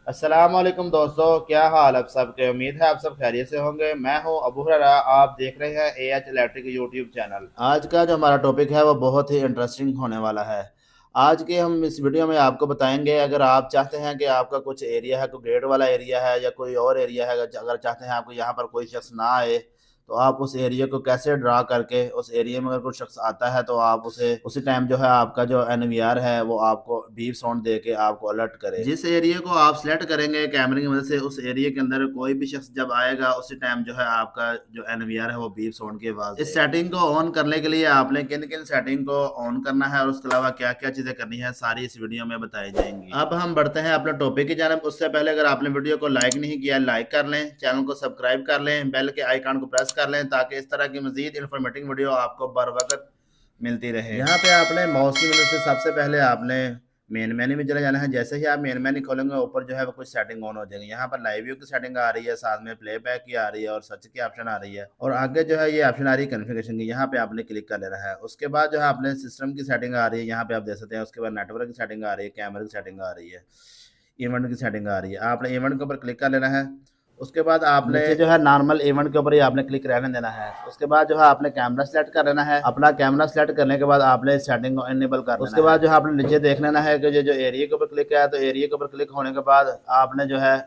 अस्सलाम वालेकुम दोस्तों, क्या हाल आप सबके। उम्मीद है आप सब खैरियत से होंगे। मैं हूं अबू हुरैरा, आप देख रहे हैं एएच इलेक्ट्रिक यूट्यूब चैनल। आज का जो हमारा टॉपिक है वो बहुत ही इंटरेस्टिंग होने वाला है। आज के हम इस वीडियो में आपको बताएंगे, अगर आप चाहते हैं कि आपका कुछ एरिया है, कोई ग्रेड वाला एरिया है या कोई और एरिया है, अगर चाहते हैं आपको यहाँ पर कोई शख्स ना आए तो आप उस एरिया को कैसे ड्रा करके उस एरिया में अगर कोई शख्स आता है तो आप उसे उसी टाइम जो है आपका जो एनवीआर है वो आपको बीप साउंड दे के आपको अलर्ट करे। जिस एरिया को आप सिलेक्ट करेंगे कैमरे की मदद से, उस एरिया के अंदर कोई भी शख्स जब आएगा उसी टाइम जो है आपका जो एनवीआर है वो बीप साउंड की आवाज। इस सेटिंग को ऑन करने के लिए आपने किन किन सेटिंग को ऑन करना है और उसके अलावा क्या क्या चीजें करनी है, सारी इस वीडियो में बताई जाएंगी। अब हम बढ़ते हैं अपने टॉपिक की जानब। उससे पहले अगर आपने वीडियो को लाइक नहीं किया, लाइक कर लें, चैनल को सब्सक्राइब कर लें, बेल के आइकन को प्रेस कर लें ताकि इस तरह की मजीद इन्फॉर्मेटिव वीडियो आपको बर वक्त मिलती रहे। यहाँ पे आपने माउस की मदद से सबसे पहले आपने मेन मेन्यू में चले जाना है। जैसे ही आप मेन मेन्यू खोलेंगे ऊपर जो है वो कुछ सेटिंग ऑन हो जाएगी। यहाँ पर लाइव व्यू की सेटिंग आ रही है, साथ में प्लेबैक की आ रही है और सर्च की ऑप्शन आ रही है, और आगे जो है ये ऑप्शन आ रही है कॉन्फ़िगरेशन की। यहाँ पे आपने क्लिक कर लेना है। उसके बाद जो है आपने सिस्टम की सेटिंग आ रही है, यहाँ पे आप देख सकते हैं। उसके बाद नेटवर्क की सेटिंग आ रही है, कैमरे की सेटिंग आ रही है, इवेंट की सेटिंग आ रही है। आपने इवेंट के ऊपर क्लिक कर लेना है। उसके बाद आपने जो है नॉर्मल इवेंट के ऊपर ही आपने क्लिक रहने देना है। उसके बाद जो है आपने कैमरा सेलेक्ट कर लेना है। अपना कैमरा सेलेक्ट करने के बाद आपने सेटिंग को इनेबल कर लेना है। उसके बाद जो है आपने नीचे देख लेना है कि जो एरिया के ऊपर क्लिक है, तो एरिया के ऊपर क्लिक होने के बाद आपने जो है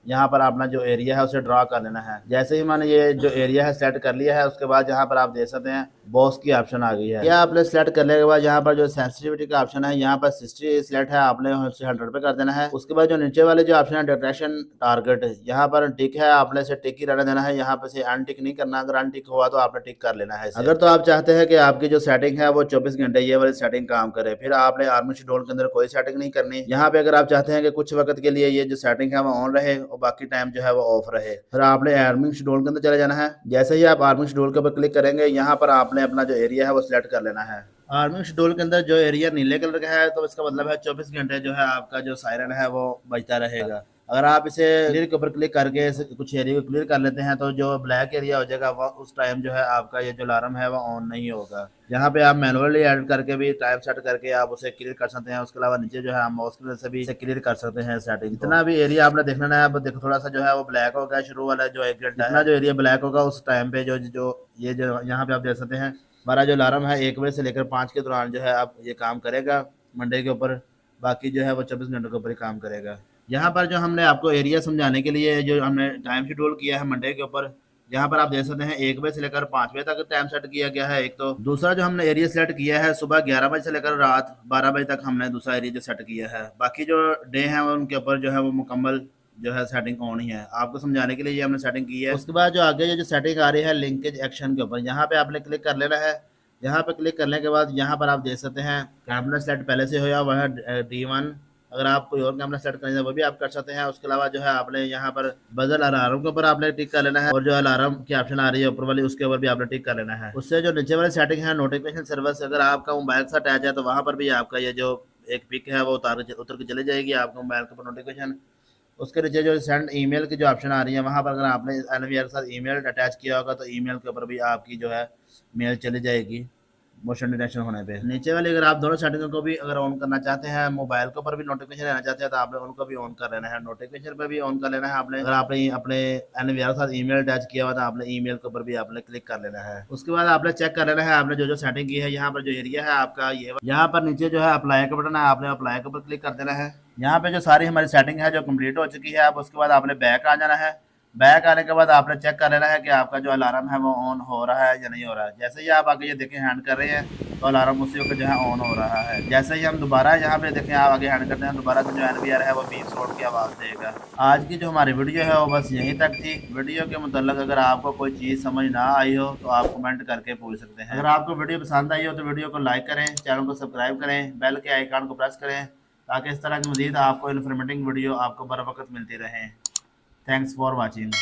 यहाँ पर अपना जो एरिया है उसे ड्रा कर लेना है। जैसे ही मैंने ये जो एरिया है सेलेक्ट कर लिया है, उसके बाद यहाँ पर आप देख सकते हैं बॉक्स की ऑप्शन आ गई है। यह आपने सेलेक्ट करने के बाद यहाँ पर जो सेंसिटिविटी का ऑप्शन है, यहाँ पर 60 सिलेक्ट है, आपने उसे 100 पे कर देना है। उसके बाद जो नीचे वाले जो ऑप्शन है डिटेक्शन टारगेट, यहाँ पर टिक है, आपने इसे टिक ही रहने देना है। यहाँ पे से अनटिक नहीं करना, अगर अनटिक हुआ तो आपने टिक कर लेना है। अगर तो आप चाहते हैं कि आपकी जो सेटिंग है वो 24 घंटे ये वाली सेटिंग काम करे, फिर आपने आर्मी शेड्यूल के अंदर कोई सेटिंग नहीं करनी। यहाँ पे अगर आप चाहते हैं कि कुछ वक्त के लिए ये जो सेटिंग है वो ऑन रहे और बाकी टाइम जो है वो ऑफ रहे, फिर आपने आर्मिंग शेड्यूल के अंदर चले जाना है। जैसे ही आप आर्मिंग शेड्यूल के ऊपर क्लिक करेंगे, यहाँ पर आपने अपना जो एरिया है वो सिलेक्ट कर लेना है। आर्मिंग शेड्यूल के अंदर जो एरिया नीले कलर का है तो इसका मतलब है 24 घंटे जो है आपका जो सायरन है वो बजता रहेगा। अगर आप इसे क्लियर के ऊपर क्लिक करके कुछ एरिया को क्लियर कर लेते हैं तो जो ब्लैक एरिया हो जाएगा वो उस टाइम जो है आपका ये जो अलार्म है वो ऑन नहीं होगा। यहाँ पे आप मैनुअली ऐड करके भी टाइम सेट करके आप उसे क्लियर कर सकते हैं। उसके अलावा नीचे जो है आप माउस की मदद से भी इसे क्लियर कर सकते हैं सेटिंग। जितना भी एरिया आपने देखना है, अब देखो थोड़ा सा जो है वो ब्लैक होगा, शुरू वाला जो 1 घंटा जितना जो एरिया ब्लैक होगा उस टाइम पे जो जो ये जो यहाँ पे आप देख सकते हैं हमारा जो अलार्म है 1 बजे से लेकर 5 के दौरान जो है अब ये काम करेगा मंडे के ऊपर। बाकी जो है वो 24 घंटों के ऊपर ही काम करेगा। यहाँ पर जो हमने आपको एरिया समझाने के लिए जो हमने टाइम शेड्यूल किया है मंडे के ऊपर, यहाँ पर आप देख सकते हैं 1 बजे से लेकर 5 बजे तक टाइम सेट किया गया है। एक तो दूसरा जो हमने एरिया सेलेक्ट किया है सुबह 11 बजे से लेकर रात 12 बजे तक हमने दूसरा एरिया जो सेट किया है। बाकी जो डे है उनके ऊपर जो है वो मुकम्मल जो है सेटिंग ऑन ही है। आपको समझाने के लिए ये हमने सेटिंग की है। उसके बाद जो आगे जो सेटिंग आ रही है लिंकेज एक्शन के ऊपर, यहाँ पे आपने क्लिक कर लेना है। यहाँ पे क्लिक करने के बाद यहाँ पर आप देख सकते हैं कैमरा सेलेक्ट पहले से हो वह है D1। अगर आप कोई और कैमरा सेट करना है वो भी आप कर सकते हैं। उसके अलावा जो है आपने यहाँ पर बजल अलार्म के ऊपर आपने टिक कर लेना है, और जो अलार्म की ऑप्शन आ रही है ऊपर वाली उसके ऊपर भी आपने टिक कर लेना है। उससे जो नीचे वाली सेटिंग है नोटिफिकेशन सर्विस, अगर आपका मोबाइल से अटैच है तो वहाँ पर भी आपका ये जो एक पिक है वो उतर के चली जाएगी आपके मोबाइल के ऊपर नोटिफिकेशन। उसके नीचे जो सेंड ईमेल की जो ऑप्शन आ रही है वहाँ पर अगर आपने एनवीआर के साथ ईमेल अटैच किया होगा तो ईमेल के ऊपर भी आपकी जो है मेल चली जाएगी मोशन डिटेक्शन होने पे। नीचे वाली अगर आप दोनों सेटिंगों को भी अगर ऑन करना चाहते हैं, मोबाइल के ऊपर भी नोटिफिकेशन लेना चाहते हैं तो आपने उनको भी ऑन कर लेना है। नोटिफिकेशन पे भी ऑन कर लेना है आपने। अगर आपने अपने एनवीआर के साथ ईमेल अटैच किया हुआ तो आपने ईमेल के ऊपर भी आपने क्लिक कर लेना है। उसके बाद आपने चेक कर लेना है आपने जो जो सेटिंग की है। यहाँ पर जो एरिया है आपका ये यहाँ पर नीचे जो है अप्लाई का बटन है, आपने अप्लाई के ऊपर क्लिक कर देना है। यहाँ पे जो सारी हमारी सेटिंग है जो कंप्लीट हो चुकी है। अब उसके बाद आपने बैक आ जाना है। बैक आने के बाद आपने चेक कर लेना है कि आपका जो अलार्म है वो ऑन हो रहा है या नहीं हो रहा है। जैसे ही आप आगे ये देखें हैंड कर रहे हैं तो अलार्म उसी वक्त जो है ऑन हो रहा है। जैसे ही हम दोबारा यहाँ पे देखें आप आगे हैंड करते हैं दोबारा से जो एनवीआर है वो बीप साउंड की आवाज़ देगा। आज की जो हमारी वीडियो है वो बस यहीं तक थी। वीडियो के मतलब अगर आपको कोई चीज़ समझ ना आई हो तो आप कमेंट करके पूछ सकते हैं। अगर आपको वीडियो पसंद आई हो तो वीडियो को लाइक करें, चैनल को सब्सक्राइब करें, बेल के आइकन को प्रेस करें ताकि इस तरह की मज़ीद आपको इन्फॉर्मेटिव वीडियो आपको बर वक्त मिलती रहे। Thanks for watching.